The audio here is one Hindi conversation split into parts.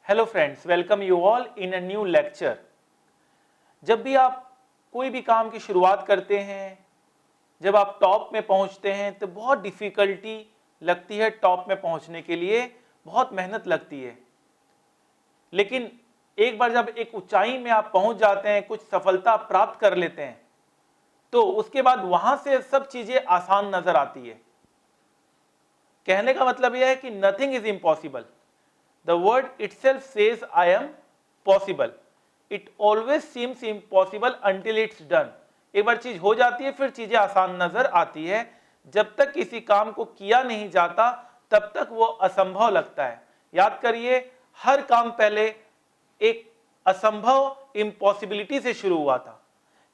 Hello friends, welcome you all in a new lecture. जब भी आप कोई भी काम की शुरुआत करते हैं, जब आप टॉप में पहुंचते हैं तो बहुत डिफिकल्टी लगती है। टॉप में पहुंचने के लिए बहुत मेहनत लगती है, लेकिन एक बार जब एक ऊंचाई में आप पहुंच जाते हैं, कुछ सफलता प्राप्त कर लेते हैं, तो उसके बाद वहां से सब चीजें आसान नजर आती है। कहने का मतलब यह है कि nothing is impossible. The word itself says I am possible. It always seems impossible until it's done. एक बार चीज हो जाती है फिर चीजें आसान नजर आती है। जब तक किसी काम को किया नहीं जाता तब तक वो असंभव लगता है। याद करिए, हर काम पहले एक असंभव इम्पॉसिबिलिटी से शुरू हुआ था।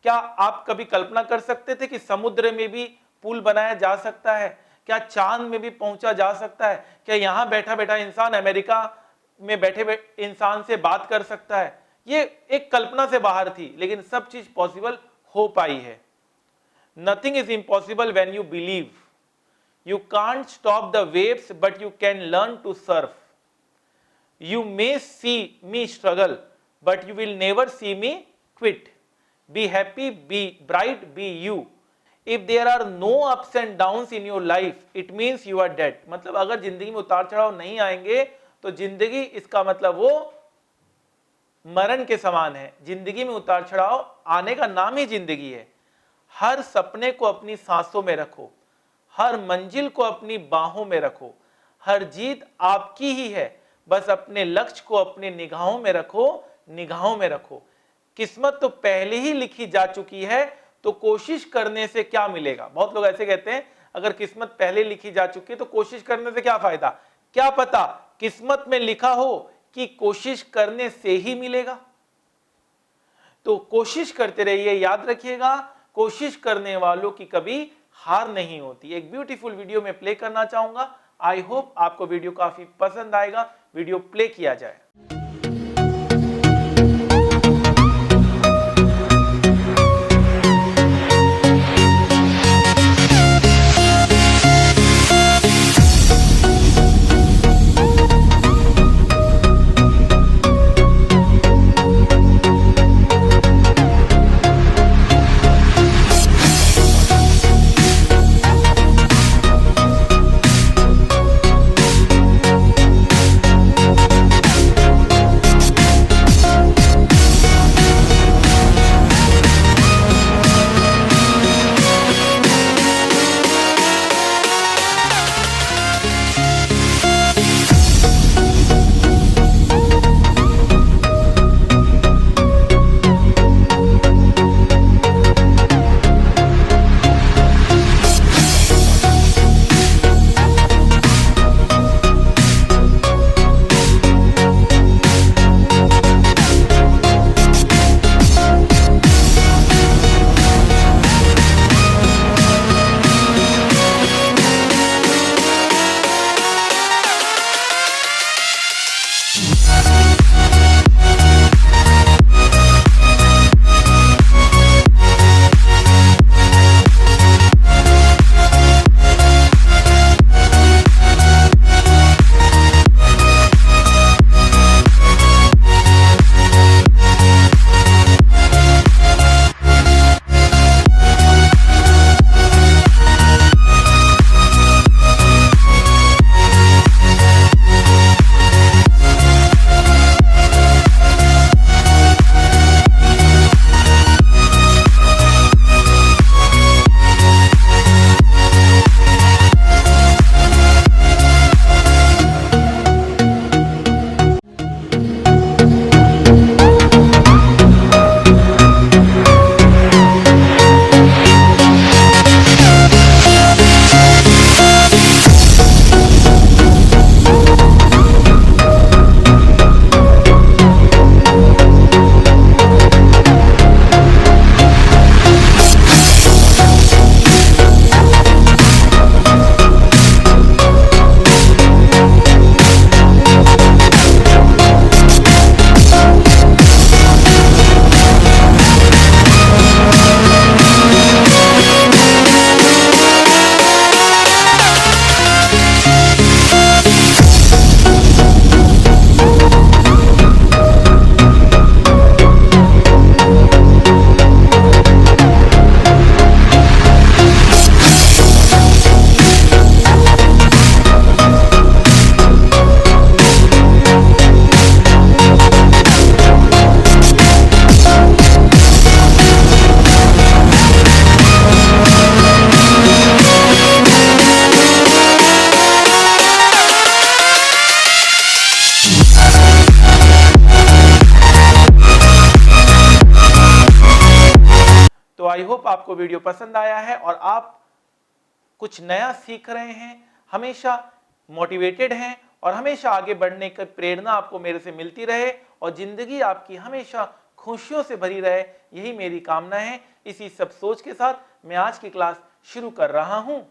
क्या आप कभी कल्पना कर सकते थे कि समुद्र में भी पुल बनाया जा सकता है? क्या चांद में भी पहुंचा जा सकता है? क्या यहां बैठा बैठा इंसान अमेरिका में बैठे इंसान से बात कर सकता है? ये एक कल्पना से बाहर थी, लेकिन सब चीज पॉसिबल हो पाई है। Nothing is impossible when you believe. You can't stop the waves but you can learn to surf. You may see me struggle but you will never see me quit. Be happy, be bright, be you. If there are no ups and downs in your life, it means you are dead। मतलब अगर जिंदगी में उतार चढ़ाव नहीं आएंगे तो जिंदगी, इसका मतलब वो मरण के समान है। जिंदगी में उतार चढ़ाव आने का नाम ही जिंदगी है। हर सपने को अपनी सांसों में रखो, हर मंजिल को अपनी बाहों में रखो। हर जीत आपकी ही है, बस अपने लक्ष्य को अपने निगाहों में रखो, निगाहों में रखो। किस्मत तो पहले ही लिखी जा चुकी है, तो कोशिश करने से क्या मिलेगा? बहुत लोग ऐसे कहते हैं, अगर किस्मत पहले लिखी जा चुकी है तो कोशिश करने से क्या फायदा? क्या पता किस्मत में लिखा हो कि कोशिश करने से ही मिलेगा। तो कोशिश करते रहिए। याद रखिएगा, कोशिश करने वालों की कभी हार नहीं होती। एक ब्यूटीफुल वीडियो में प्ले करना चाहूंगा। आई होप आपको वीडियो काफी पसंद आएगा। वीडियो प्ले किया जाए। आई होप आपको वीडियो पसंद आया है और आप कुछ नया सीख रहे हैं, हमेशा मोटिवेटेड हैं और हमेशा आगे बढ़ने की प्रेरणा आपको मेरे से मिलती रहे और जिंदगी आपकी हमेशा खुशियों से भरी रहे, यही मेरी कामना है। इसी सब सोच के साथ मैं आज की क्लास शुरू कर रहा हूं।